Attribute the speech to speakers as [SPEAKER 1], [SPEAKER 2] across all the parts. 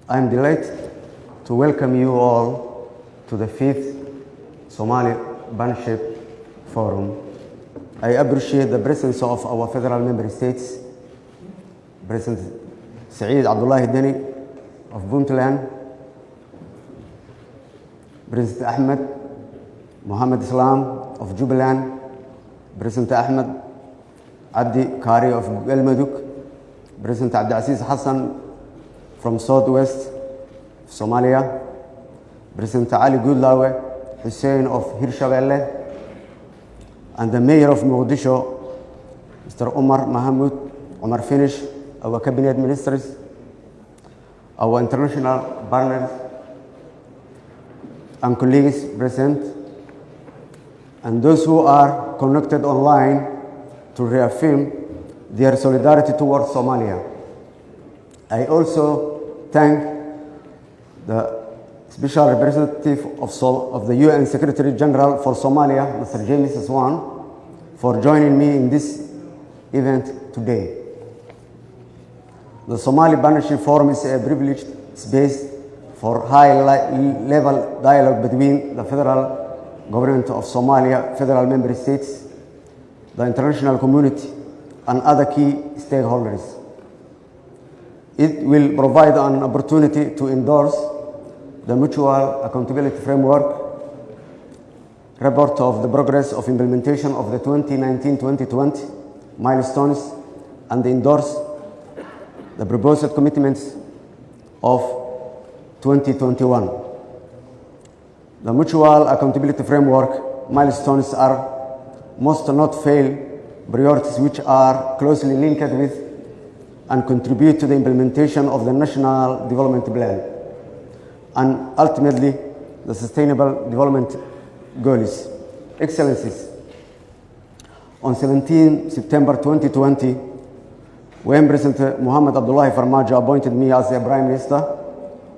[SPEAKER 1] I am delighted to welcome you all to the 5th Somali Partnership Forum. I appreciate the presence of our federal member states, President Saeed Abdullahi Deni of Puntland, President Ahmed Mohammed Islam of Jubaland, President Ahmed Abdi Kari of Galmudug, President Abdulaziz Hassan from Southwest Somalia, President Ali Goodlawe Hussein of Hirshabelle, and the Mayor of Mogadishu, Mr. Omar Finish, our cabinet ministers, our international partners and colleagues present, and those who are connected online to reaffirm their solidarity towards Somalia. I also thank the Special Representative of the UN Secretary General for Somalia, Mr. James Swan, for joining me in this event today. The Somali Partnership Forum is a privileged space for high-level dialogue between the federal government of Somalia, federal member states, the international community, and other key stakeholders. It will provide an opportunity to endorse the Mutual Accountability Framework report of the progress of implementation of the 2019-2020 milestones and endorse the proposed commitments of 2021. The Mutual Accountability Framework milestones are must not fail priorities which are closely linked with and contribute to the implementation of the National Development Plan and ultimately the Sustainable Development Goals. Excellencies, on 17 September 2020, when President Mohamed Abdullahi Farmajo appointed me as the Prime Minister,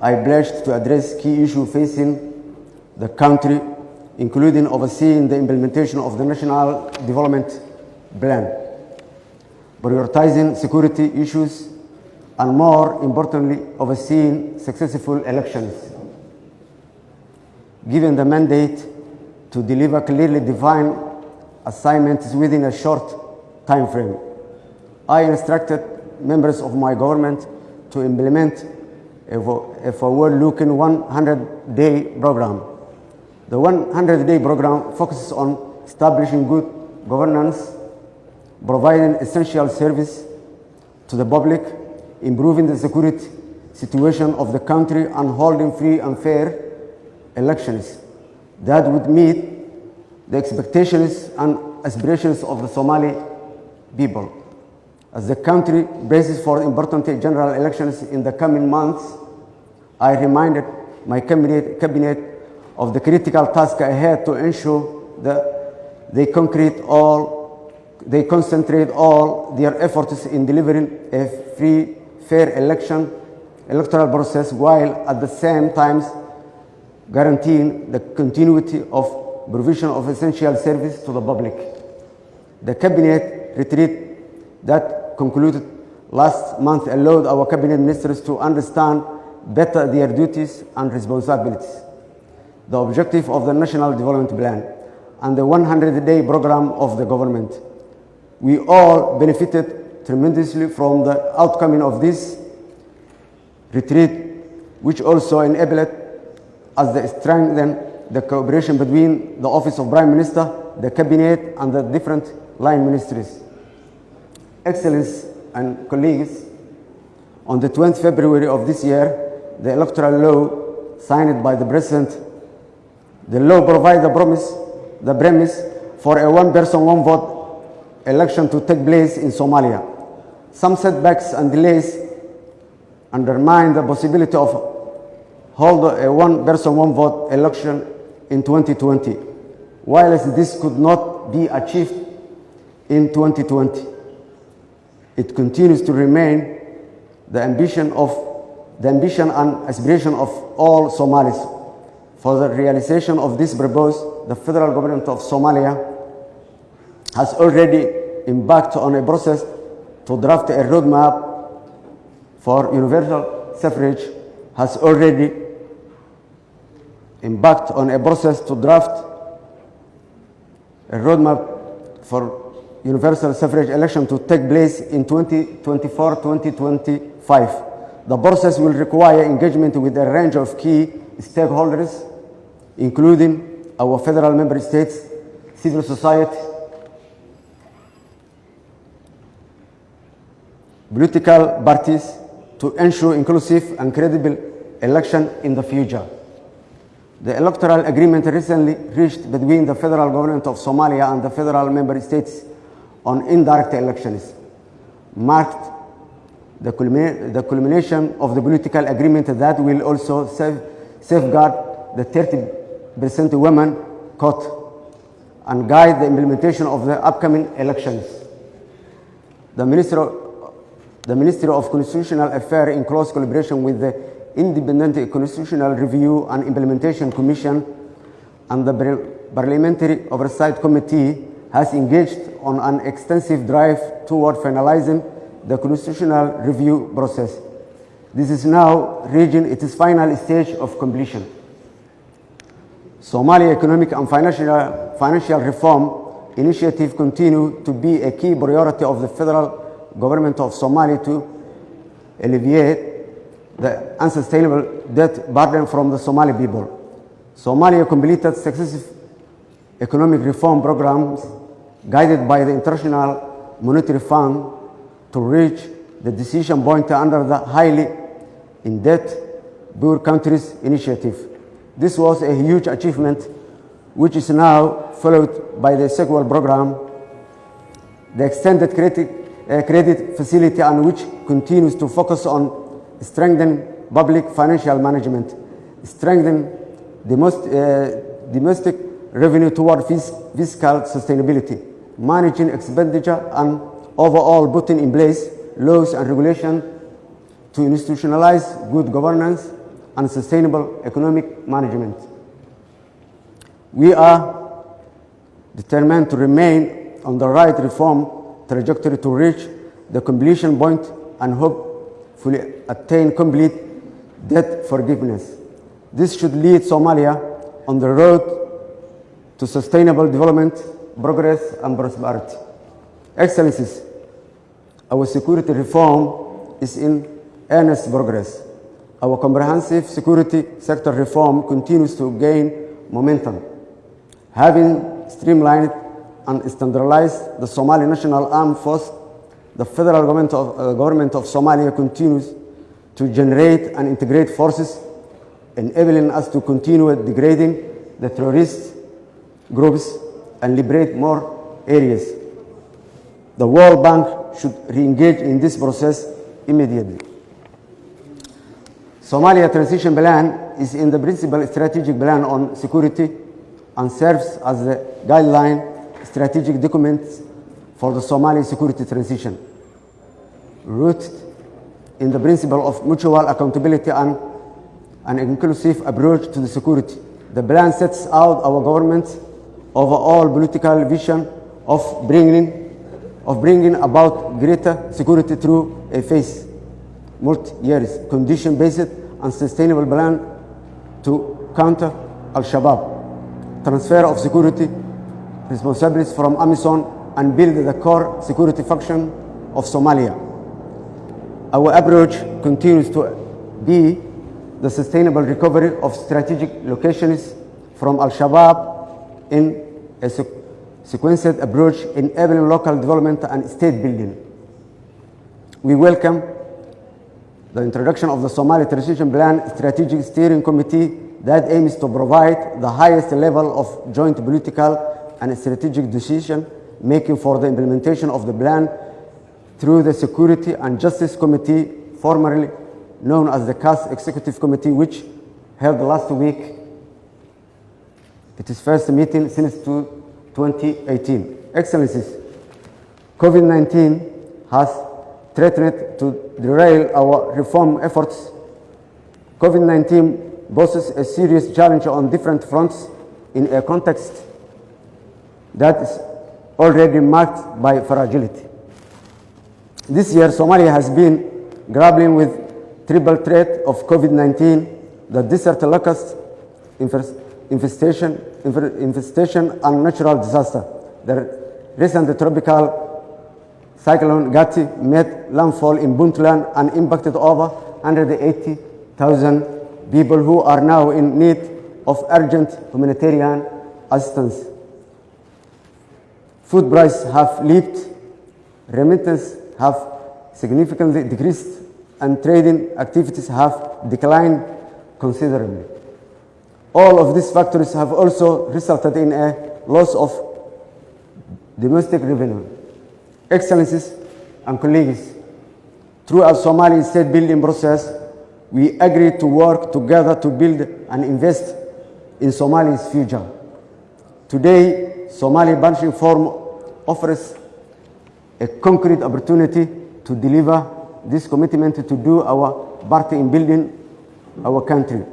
[SPEAKER 1] I pledged to address key issues facing the country, including overseeing the implementation of the National Development Plan, prioritizing security issues, and more importantly, overseeing successful elections. Given the mandate to deliver clearly defined assignments within a short time frame, I instructed members of my government to implement a forward-looking 100-day program. The 100-day program focuses on establishing good governance, providing essential service to the public, improving the security situation of the country, and holding free and fair elections that would meet the expectations and aspirations of the Somali people. As the country braces for important general elections in the coming months, I reminded my cabinet of the critical task ahead to ensure that they concentrate all their efforts in delivering a free, fair electoral process, while at the same time guaranteeing the continuity of provision of essential service to the public. The cabinet retreat that concluded last month allowed our cabinet ministers to understand better their duties and responsibilities, the objective of the National Development Plan, and the 100-day program of the government. We all benefited tremendously from the outcome of this retreat, which also enabled us to strengthen the cooperation between the Office of Prime Minister, the Cabinet, and the different line ministries. Excellencies and colleagues, on the 20th February of this year, the electoral law signed by the President, the law provides the premise for a one-person, one-vote election to take place in Somalia. Some setbacks and delays undermine the possibility of hold a one-person, one-vote election in 2020, whilst this could not be achieved in 2020. It continues to remain the ambition and aspiration of all Somalis. For the realization of this purpose, the federal government of Somalia has already embarked on a process to draft a roadmap for universal suffrage has already embarked on a process to draft a roadmap for universal suffrage election to take place in 2024-2025. The process will require engagement with a range of key stakeholders, including our federal member states, civil society, political parties, to ensure inclusive and credible election in the future. The electoral agreement recently reached between the federal government of Somalia and the federal member states on indirect elections marked the culmination of the political agreement that will also safeguard the 30% women quota and guide the implementation of the upcoming elections. The Ministry of Constitutional Affairs, in close collaboration with the Independent Constitutional Review and Implementation Commission and the Parliamentary Oversight Committee, has engaged on an extensive drive toward finalizing the constitutional review process. This is now reaching its final stage of completion. Somalia economic and financial reform initiative continue to be a key priority of the federal government of Somalia to alleviate the unsustainable debt burden from the Somali people. Somalia completed successive economic reform programs guided by the International Monetary Fund to reach the decision point under the highly in-debt poor countries initiative. This was a huge achievement, which is now followed by the sequel program, the extended credit facility, and which continues to focus on strengthening public financial management, strengthening domestic revenue toward fiscal sustainability, managing expenditure, and overall putting in place laws and regulations to institutionalize good governance and sustainable economic management. We are determined to remain on the right reform trajectory to reach the completion point and hopefully attain complete debt forgiveness. This should lead Somalia on the road to sustainable development, progress, and prosperity. Excellencies, our security reform is in earnest progress. Our comprehensive security sector reform continues to gain momentum. Having streamlined and standardized the Somali National Armed Force, the federal government of Somalia continues to generate and integrate forces, enabling us to continue degrading the terrorist groups and liberate more areas. The World Bank should re-engage in this process immediately. Somalia Transition Plan is in the principal strategic plan on security and serves as the guideline strategic document for the Somali security transition. Rooted in the principle of mutual accountability and an inclusive approach to the security, the plan sets out our government's overall political vision of bringing about greater security through a phased, multi-years, condition-based and sustainable plan to counter Al-Shabaab, transfer of security responsibilities from AMISOM, and build the core security function of Somalia. Our approach continues to be the sustainable recovery of strategic locations from Al-Shabaab in a sequenced approach enabling local development and state building. We welcome the introduction of the Somali Transition Plan Strategic Steering Committee that aims to provide the highest level of joint political and strategic decision making for the implementation of the plan through the Security and Justice Committee, formerly known as the CAS Executive Committee, which held last week its first meeting since 2018. Excellencies, COVID-19 has threatened to derail our reform efforts. COVID-19 poses a serious challenge on different fronts in a context that is already marked by fragility. This year, Somalia has been grappling with triple threat of COVID-19, the desert locust infestation, and natural disaster. The recent tropical cyclone Gati made landfall in Puntland and impacted over 180,000 people who are now in need of urgent humanitarian assistance. Food prices have leaped, remittances have significantly decreased, and trading activities have declined considerably. All of these factors have also resulted in a loss of domestic revenue. Excellencies and colleagues, throughout Somali state building process, we agreed to work together to build and invest in Somalia's future. Today, Somali Partnership Forum offers a concrete opportunity to deliver this commitment to do our part in building our country.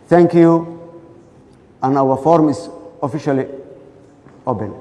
[SPEAKER 1] Thank you, and our forum is officially open.